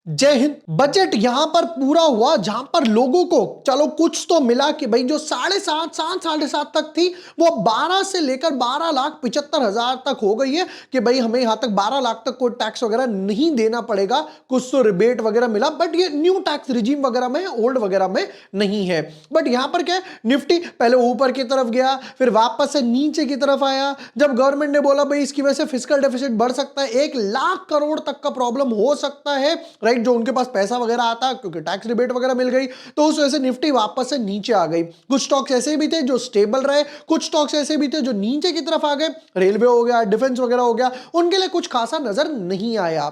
जय हिंद। बजट यहां पर पूरा हुआ जहां पर लोगों को चलो कुछ तो मिला कि भाई जो 7.5 तक थी वो 12 से लेकर 12,75,000 तक हो गई है कि भाई हमें यहां तक 12 लाख तक कोई टैक्स वगैरह नहीं देना पड़ेगा। कुछ तो रिबेट वगैरह मिला बट ये न्यू टैक्स रिजीम वगैरह में ओल्ड वगैरह में नहीं है। बट यहां पर क्या है, निफ्टी पहले ऊपर की तरफ गया फिर वापस से नीचे की तरफ आया। जब गवर्नमेंट ने बोला भाई इसकी वजह से फिस्कल डेफिसिट बढ़ सकता है, 1 लाख करोड़ तक का प्रॉब्लम हो सकता है, राइट, जो उनके पास पैसा वगैरह आता क्योंकि टैक्स रिबेट वगैरह मिल गई, तो उस वजह से निफ्टी वापस से नीचे आ गई। कुछ स्टॉक्स ऐसे भी थे जो स्टेबल रहे, कुछ स्टॉक्स ऐसे भी थे जो नीचे की तरफ आ गए। रेलवे हो गया, डिफेंस वगैरह हो गया, उनके लिए कुछ खासा नजर नहीं आया।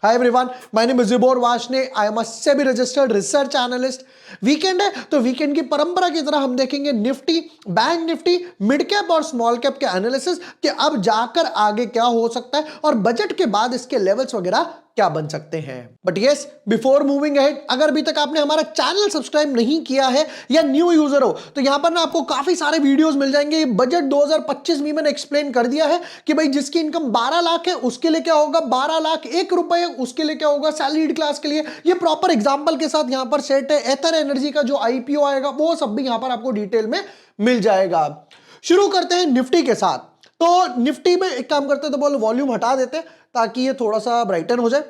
Hi everyone, my name is Zibor Vashne. I am a SEBI registered research analyst. Weekend है तो वीकेंड की परंपरा की तरह हम देखेंगे Nifty, bank Nifty, mid cap और स्मॉल कैप के एनालिसिस कि अब जाकर आगे क्या हो सकता है और बजट के बाद इसके लेवल्स वगैरह क्या बन सकते हैं। But yes, before moving ahead, अगर अभी तक आपने हमारा चैनल सब्सक्राइब नहीं किया है या न्यू यूजर हो तो यहां पर ना आपको काफी सारे वीडियोस मिल जाएंगे। बजट 2025 में मैंने एक्सप्लेन कर दिया है कि भाई जिसकी इनकम 12 लाख है उसके लिए क्या होगा, 12 लाख 1 रुपए उसके लिए क्या होगा सैलरीड क्लास के लिए। ये प्रॉपर एग्जांपल के साथ यहां पर सेट है। एथर एनर्जी का जो आईपीओ आएगा वो सब भी यहां पर आपको डिटेल में मिल जाएगा। शुरू करते हैं निफ्टी के साथ। तो निफ्टी में एक काम करते हैं, तो बोल वॉल्यूम हटा देते हैं ताकि ये थोड़ा सा ब्राइटन हो जाए।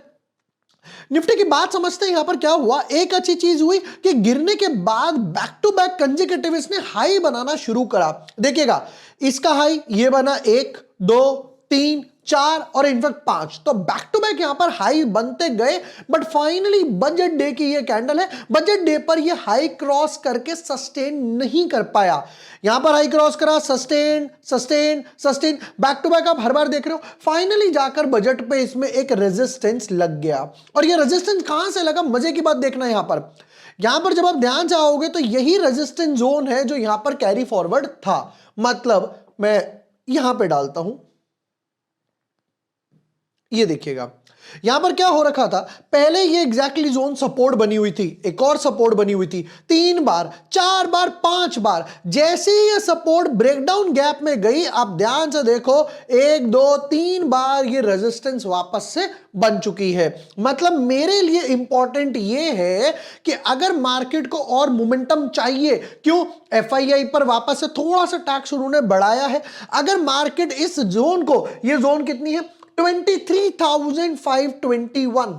निफ्टी की बात समझते हैं। यहां पर क्या हुआ, एक अच्छी चीज हुई कि गिरने के बाद बैक टू बैक कंसेक्यूटिव इसने हाई बनाना शुरू करा। देखिएगा इसका हाई ये बना 1 2 3 4 और इनफैक्ट 5, तो बैक टू बैक यहां पर हाई बनते गए। बट फाइनली बजट डे की ये कैंडल है, बजट डे पर ये हाई क्रॉस करके सस्टेन नहीं कर पाया। यहां पर हाई क्रॉस करा, sustain sustain sustain, back to back आप हर बार देख रहे हो। फाइनली जाकर बजट पे इसमें एक रेजिस्टेंस लग गया। और ये रेजिस्टेंस कहां से लगा, मजे की बात देखना यहां पर जब आप ध्यान से आओगे तो यही रेजिस्टेंस जोन है जो यहां पर कैरी फॉरवर्ड था। मतलब मैं यहां पे डालता हूं, ये देखिएगा यहां पर क्या हो रखा था, पहले ये एग्जैक्टली जोन सपोर्ट बनी हुई थी, एक और सपोर्ट बनी हुई थी 3 बार 4 बार 5 बार। जैसे ही ये सपोर्ट ब्रेकडाउन गैप में गई, आप ध्यान से देखो 1 2 3 बार ये रेजिस्टेंस वापस से बन चुकी है। मतलब मेरे लिए इंपॉर्टेंट ये है कि अगर मार्केट को और मोमेंटम चाहिए, क्यों, एफआईआई पर वापस से थोड़ा सा टैक्स उन्होंने बढ़ाया है। अगर मार्केट इस जोन को, ये जोन कितनी है 23,521,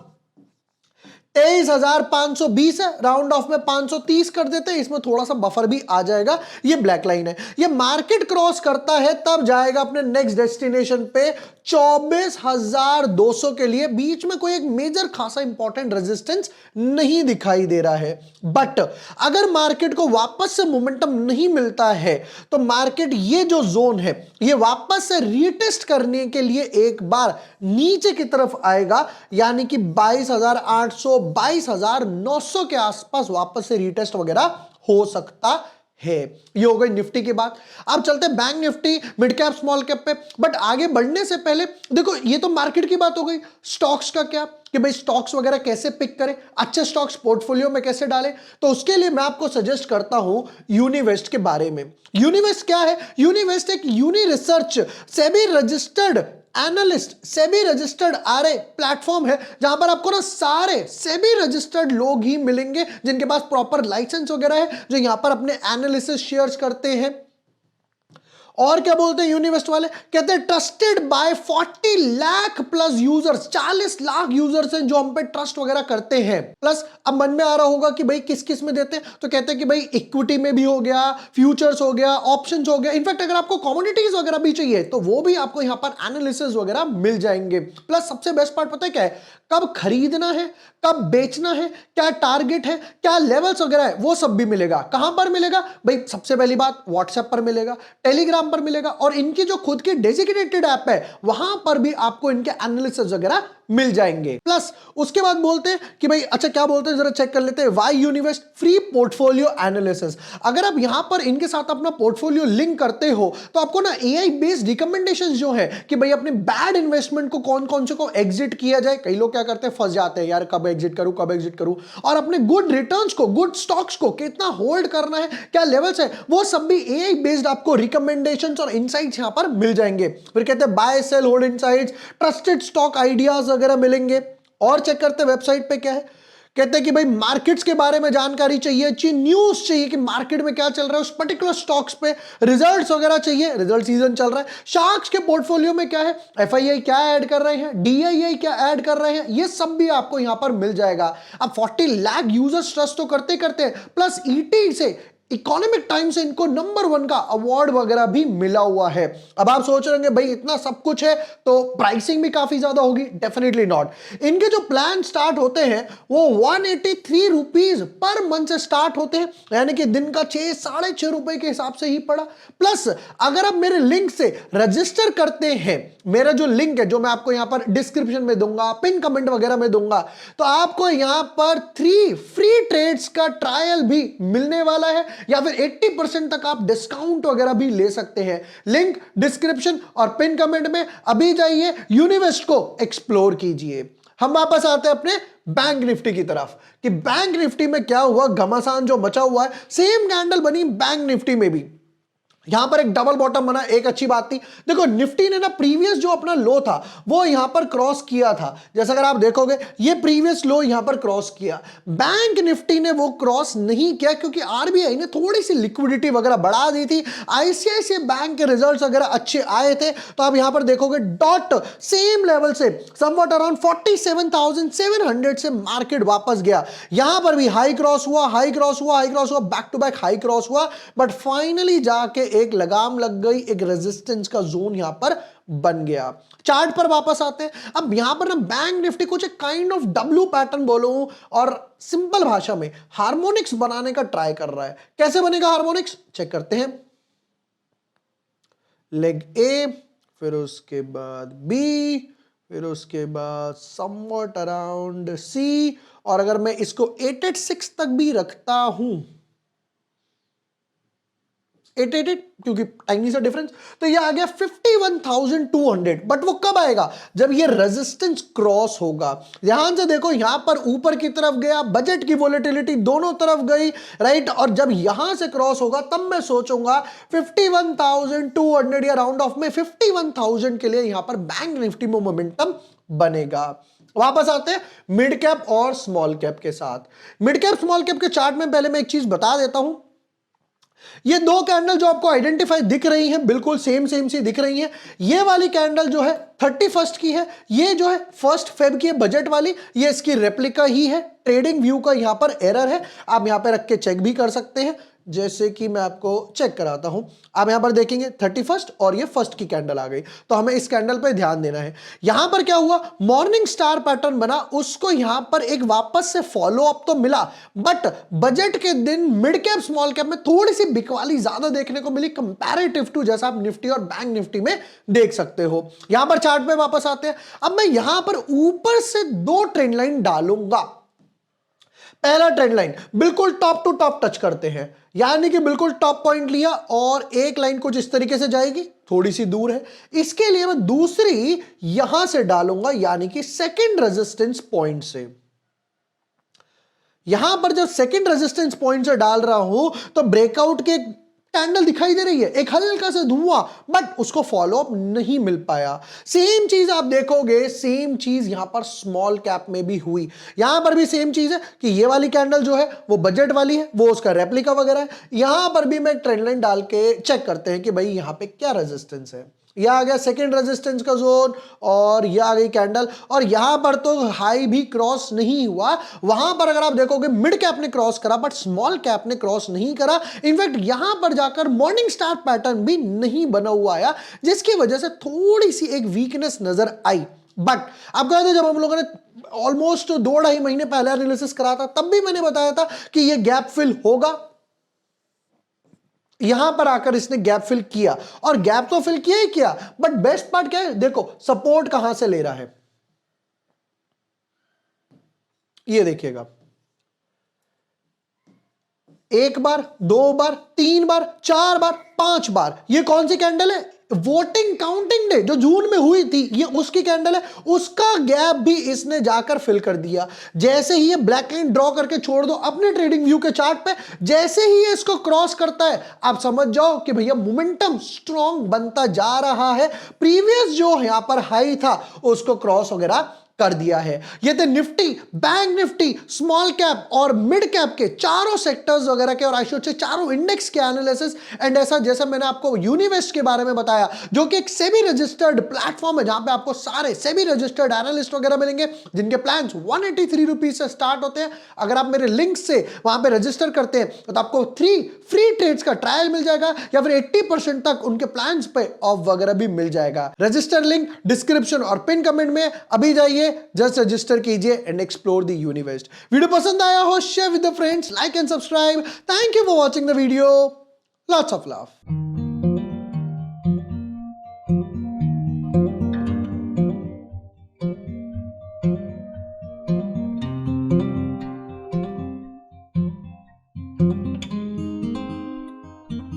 23,520 है, राउंड ऑफ में 530 कर देते हैं, इसमें थोड़ा सा बफर भी आ जाएगा। ये ब्लैक लाइन है, ये मार्केट क्रॉस करता है तब जाएगा अपने नेक्स्ट डेस्टिनेशन पे 24,200 के लिए। बीच में कोई एक मेजर खासा इंपॉर्टेंट रेजिस्टेंस नहीं दिखाई दे रहा है। बट अगर मार्केट को वापस से मोमेंटम नहीं मिलता है तो मार्केट ये जो जोन है ये वापस से रीटेस्ट करने के लिए एक बार नीचे की तरफ आएगा, यानी कि 22,800 22,900 के आसपास वापस से रीटेस्ट वगैरह हो सकता है। ये हो गई निफ्टी की बात। अब चलते हैं bank Nifty, mid cap small cap पे। बट आगे बढ़ने से पहले देखो, ये तो मार्केट की बात हो गई। स्टॉक्स का क्या कि भाई स्टॉक्स वगैरह कैसे पिक करें, अच्छे स्टॉक्स पोर्टफोलियो में कैसे डालें, तो उसके लिए मैं आपको सजेस्ट करता हूं यूनिवेस्ट के बारे में। यूनिवेस्ट क्या है, यूनिवेस्ट एक Uni research SEBI registered analyst, SEBI registered RA platform है जहां पर आपको ना सारे सेबी रजिस्टर्ड लोग ही मिलेंगे जिनके पास प्रॉपर लाइसेंस वगैरह है, जो यहां पर अपने एनालिसिस शेयर्स करते हैं। और क्या बोलते हैं यूनिवेस्ट वाले, कहते हैं trusted bye 40 lakh plus users, 40 lakh users हैं जो हम पे ट्रस्ट वगैरह करते हैं। प्लस अब मन में आ रहा होगा कि भाई किस किस में देते हैं, तो कहते हैं कि भाई इक्विटी में भी हो गया, फ्यूचर्स हो गया, ऑप्शंस हो गया, इनफैक्ट अगर आपको कमोडिटीज वगैरह भी चाहिए तो वो भी आपको यहां पर एनालिसिस वगैरह मिल जाएंगे। प्लस सबसे बेस्ट पार्ट पता है क्या है, कब खरीदना है, कब बेचना है, क्या टारगेट है, क्या लेवल्स वगैरह है, वो सब भी मिलेगा। कहां पर मिलेगा भाई, सबसे पहली बात व्हाट्सएप पर मिलेगा, टेलीग्राम पर मिलेगा, और इनकी जो खुद की डेजिग्नेटेड ऐप है वहां पर भी आपको इनके एनालिसिस वगैरह मिल जाएंगे। प्लस उसके बाद बोलते हैं कि भाई अच्छा क्या बोलते हैं जरा चेक कर लेते हैं, वाई यूनिवेस्ट फ्री पोर्टफोलियो एनालिसिस। अगर आप यहां पर इनके साथ अपना पोर्टफोलियो लिंक करते हो तो आपको ना एआई बेस्ड रिकमेंडेशंस जो है कि भाई अपने बैड इन्वेस्टमेंट को कौन कौन से को एग्जिट किया जाए। कई लोग क्या करते हैं, फंस जाते हैं यार कब एग्जिट करूं कब एग्जिट करूं, और अपने गुड रिटर्न्स को, गुड स्टॉक्स को कितना होल्ड करना है, क्या लेवल्स है, वो सब भी एआई बेस्ड आपको रिकमेंडेशंस और इनसाइट्स यहां पर मिल जाएंगे। फिर कहते हैं buy sell hold insights, trusted stock ideas वगैरह मिलेंगे। और चेक करते हैं वेबसाइट पे क्या है, कहते हैं कि भाई मार्केट्स के बारे में जानकारी चाहिए, न्यूज चाहिए कि मार्केट में क्या चल रहा है उस पर्टिकुलर स्टॉक्स पे, रिजल्ट्स वगैरह चाहिए, रिजल्ट सीजन चल रहा है, शार्क्स के पोर्टफोलियो में क्या है, एफआईआई क्या ऐड कर रहे हैं, डीआईआई क्या ऐड कर रहे हैं, ये सब भी आपको यहां पर मिल जाएगा। अब 40 लाख यूजर्स ट्रस्ट तो करते करते हैं, प्लस ईटी से, इकोनॉमिक टाइम से इनको नंबर 1 का अवार्ड वगैरह भी मिला हुआ है। अब आप सोच रहे हैं भाई इतना सब कुछ है तो प्राइसिंग भी काफी ज्यादा होगी, डेफिनेटली नॉट। इनके जो प्लान स्टार्ट होते हैं वो 183 रुपीज पर मंथ से स्टार्ट होते हैं, यानी कि दिन का 6-6.5 रुपए के हिसाब से ही पड़ा। प्लस अगर आप मेरे लिंक से रजिस्टर करते हैं, मेरा जो लिंक है जो मैं आपको यहां पर डिस्क्रिप्शन में दूंगा, पिन कमेंट वगैरह में दूंगा, तो आपको यहां पर 3 फ्री ट्रेड्स का ट्रायल भी मिलने वाला है, या फिर 80% तक आप डिस्काउंट वगैरह भी ले सकते हैं। लिंक डिस्क्रिप्शन और पिन कमेंट में। अभी जाइए यूनिवेस्ट को एक्सप्लोर कीजिए। हम वापस आते हैं अपने बैंक निफ्टी की तरफ कि बैंक निफ्टी में क्या हुआ, घमासान जो मचा हुआ है, सेम कैंडल बनी बैंक निफ्टी में भी। यहां पर एक डबल बॉटम बना, एक अच्छी बात थी। देखो निफ्टी ने ना प्रीवियस जो अपना लो था वो यहां पर क्रॉस किया था, जैसा अगर आप देखोगे ये प्रीवियस लो यहां पर क्रॉस किया। बैंक निफ्टी ने वो क्रॉस नहीं किया क्योंकि आरबीआई ने थोड़ी सी लिक्विडिटी वगैरह बढ़ा दी थी। आईसीआईसीआई बैंक के रिजल्ट्स वगैरह अच्छे आए थे, तो आप यहां पर देखोगे डॉट सेम लेवल से समवट अराउंड 47,700 से मार्केट वापस गया। यहां पर भी हाई क्रॉस हुआ, हाई क्रॉस हुआ, हाई क्रॉस हुआ, back to back high cross हुआ, बट फाइनली जाके एक लगाम लग गई, एक रेजिस्टेंस का जोन यहां पर बन गया। चार्ट पर वापस आते हैं। अब यहां पर ना बैंक निफ्टी कुछ एक काइंड ऑफ डब्ल्यू पैटर्न बोलो और सिंपल भाषा में हार्मोनिक्स बनाने का ट्राई कर रहा है। कैसे बनेगा हार्मोनिक्स, चेक करते हैं। लेग ए, फिर उसके बाद बी, फिर उसके बाद समवट अराउंड सी, और अगर मैं इसको 886 तक भी रखता हूं, 888 क्योंकि टाइनी सा डिफरेंस, तो ये आ गया 51,200। बट वो कब आएगा, जब ये रेजिस्टेंस क्रॉस होगा। ध्यान से देखो यहां पर ऊपर की तरफ गया, बजट की वोलेटिलिटी दोनों तरफ गई, राइट, और जब यहां से क्रॉस होगा तब मैं सोचूंगा 51,200 या राउंड ऑफ में 51,000 के लिए यहां पर बैंक निफ्टी में मोमेंटम बनेगा। वापस आते हैं मिड कैप और स्मॉल कैप के साथ। मिड कैप स्मॉल कैप के चार्ट में पहले मैं एक चीज बता देता हूं। ये दो कैंडल जो आपको आइडेंटिफाई दिख रही हैं बिल्कुल सेम सी दिख रही हैं। ये वाली कैंडल जो है 31 की है, ये जो है 1 फेब की है बजट वाली, ये इसकी रेप्लिका ही है। ट्रेडिंग व्यू का यहां पर एरर है, आप यहां पे रख के चेक भी कर सकते हैं, जैसे कि मैं आपको चेक कराता हूं। आप यहां पर देखेंगे 31 और ये 1 की कैंडल आ गई, तो हमें इस कैंडल पे ध्यान देना है। यहां पर क्या हुआ, मॉर्निंग स्टार पैटर्न बना, उसको यहां पर एक वापस से फॉलो अप तो मिला, बट बजट के दिन मिड कैप स्मॉल कैप में थोड़ी सी बिकवाली ज्यादा देखने को मिली कंपैरेटिव टू जैसा आप निफ्टी और बैंक निफ्टी में देख सकते हो। यहां पर चार्ट पे वापस आते हैं। अब मैं यहां पर ऊपर से 2 ट्रेंड लाइन डालूंगा। पहला ट्रेंड लाइन बिल्कुल टॉप टू टॉप टच करते हैं, यानी कि बिल्कुल टॉप पॉइंट लिया और एक लाइन कुछ इस तरीके से जाएगी, थोड़ी सी दूर है, इसके लिए मैं दूसरी यहां से डालूंगा, यानी कि सेकंड रेजिस्टेंस पॉइंट से। यहां पर जब सेकंड रेजिस्टेंस पॉइंट से डाल रहा हूं तो ब्रेकआउट के कैंडल दिखाई दे रही है, एक हल्का सा धुआं, बट उसको फॉलो अप नहीं मिल पाया। सेम चीज आप देखोगे, सेम चीज यहां पर स्मॉल कैप में भी हुई। यहां पर भी सेम चीज है कि ये वाली कैंडल जो है वो बजट वाली है, वो उसका रेप्लिका वगैरह है। यहां पर भी मैं एक ट्रेंड लाइन डाल के चेक करते हैं कि भाई यहां पे क्या रेजिस्टेंस है। यह आ गया सेकेंड रेजिस्टेंस का जोन, और यह आ गई कैंडल, और यहां पर तो हाई भी क्रॉस नहीं हुआ। वहां पर अगर आप देखोगे मिड कैप ने क्रॉस करा, बट स्मॉल कैप ने क्रॉस नहीं करा। इनफैक्ट यहां पर जाकर मॉर्निंग स्टार पैटर्न भी नहीं बना हुआ आया, जिसकी वजह से थोड़ी सी एक वीकनेस नजर आई। बट आप कहते हैं, जब हम लोगों ने ऑलमोस्ट 2-2.5 महीने पहले एनालिसिस करा था, तब भी मैंने बताया था कि यह गैप फिल होगा। यहां पर आकर इसने गैप फिल किया, और गैप तो फिल किया ही किया, बट बेस्ट पार्ट क्या है, देखो सपोर्ट कहां से ले रहा है, ये देखिएगा, एक बार, दो बार, तीन बार, चार बार, पांच बार। ये कौन सी कैंडल है? वोटिंग काउंटिंग डे जो जून में हुई थी, ये उसकी कैंडल है। उसका गैप भी इसने जाकर फिल कर दिया। जैसे ही ये ब्लैक लाइन ड्रॉ करके छोड़ दो अपने ट्रेडिंग व्यू के चार्ट पे, जैसे ही ये इसको क्रॉस करता है, आप समझ जाओ कि भैया मोमेंटम स्ट्रॉन्ग बनता जा रहा है। प्रीवियस जो यहां पर हाई था उसको क्रॉस वगैरह कर दिया है। ये थे Nifty, bank Nifty, small cap और मिड कैप के चारों सेक्टर्स वगैरह के, और आई शुड से चारों इंडेक्स के एनालिसिस। एंड ऐसा जैसा मैंने आपको यूनिवेस्ट के बारे में बताया, जो कि एक सेबी रजिस्टर्ड प्लेटफॉर्म है, जहां पे आपको सारे सेबी रजिस्टर्ड एनालिस्ट वगैरह मिलेंगे, जिनके प्लान 183 रुपीज से स्टार्ट होते हैं। अगर आप मेरे लिंक से वहां पे रजिस्टर करते हैं तो आपको 3 फ्री ट्रेड्स का ट्रायल मिल जाएगा, या फिर 80% तक उनके प्लान्स पे ऑफ वगैरह भी मिल जाएगा। रजिस्टर लिंक डिस्क्रिप्शन और पिन कमेंट में। अभी जाइए, जस्ट रजिस्टर कीजिए and explore the universe. Video पसंद आया हो, share with the friends, like and subscribe. Thank you for watching the video. Lots of love.